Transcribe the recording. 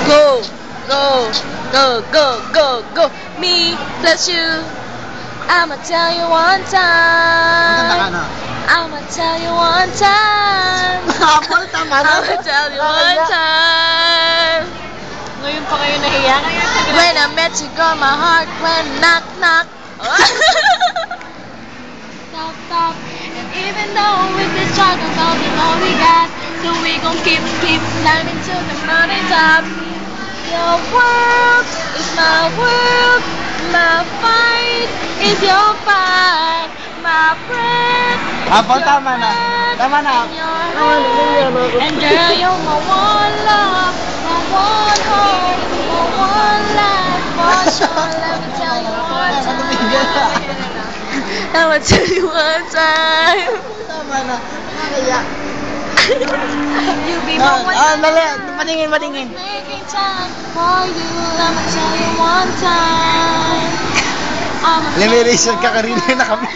Go, go, go, go, go, go. Me plus you. I'ma tell you one time. I'ma tell you one time. I'ma tell you one time. Ngayon pa kayo nahiya? When I met you, girl, my heart went knock, knock. Stop, stop. And even though with the struggles, all we know we got, so we gon' keep climbing to the mountain top. Your world is my world, my fight is your fight, my breath is your tama na. Tama na. And girl, you're my one love, my one hope, my one life for sure. Let me tell you one time. I'ma tell you one time. Tama na. Nakakaya. You be my one. Dali. Patingin. Making time for you. I'ma tell you one time. Elimination ka kanina na kami.